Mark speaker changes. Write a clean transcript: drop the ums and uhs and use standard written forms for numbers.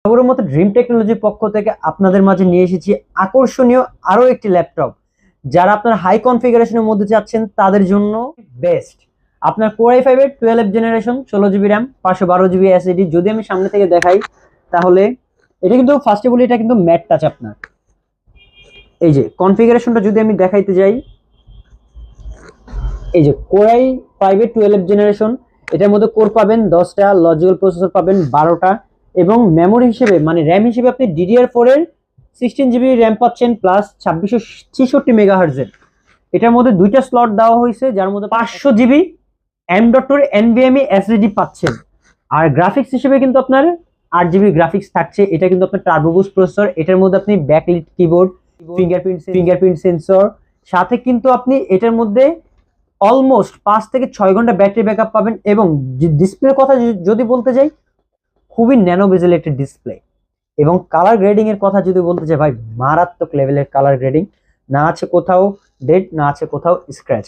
Speaker 1: সবার মতো ড্রিম টেকনোলজির পক্ষ থেকে আপনাদের মাঝে নিয়ে এসেছি আকর্ষণীয় আরো একটি ল্যাপটপ, যারা আপনার হাই কনফিগারেশনের মধ্যে চাচ্ছেন তাদের জন্য বেস্ট। আপনার Core i5 এর 12 generation 16 GB RAM 512 GB SSD. যদি আমি সামনে থেকে দেখাই তাহলে এটা কিন্তু ফার্স্টে বলি, এটা কিন্তু ম্যাট টাচ। আপনার এই যে কনফিগারেশনটা যদি আমি দেখাইতে যাই, এই যে Core i5 এর 12 জেনারেশন, এটার মধ্যে কোর পাবেন 10টা, লজিক্যাল প্রসেসর পাবেন 12টা, এবং মেমোরি হিসেবে মানে র্যাম হিসেবে আপনি DDR4 এর 16 জিবি র্যাম পাচ্ছেন প্লাস 2666 মেগাহার্জের। এটার মধ্যে দুইটা স্লট দেওয়া হয়েছে, যার মধ্যে 500 জিবি M.2 NVMe SSD পাচ্ছেন। আর গ্রাফিক্স হিসেবে কিন্তু আপনার 8 জিবি গ্রাফিক্স থাকছে। এটা কিন্তু আপনার টার্বো বুস্ট প্রসেসর। এটার মধ্যে আপনি ব্যাকলিট কিবোর্ড, ফিঙ্গারপ্রিন্ট সেন্সর, সাথে কিন্তু আপনি এটার মধ্যে অলমোস্ট 5 থেকে 6 ঘন্টা ব্যাটারি ব্যাকআপ পাবেন। এবং ডিসপ্লের কথা যদি বলতে যাই, খুবই ন্যানো বেজেল একটা ডিসপ্লে। এবং কালার গ্রেডিং এর কথা যদি বলতে চাই ভাই, মারাত্মক লেভেলের কালার গ্রেডিং, না আছে কোথাও ডেট, না আছে কোথাও স্ক্র্যাচ।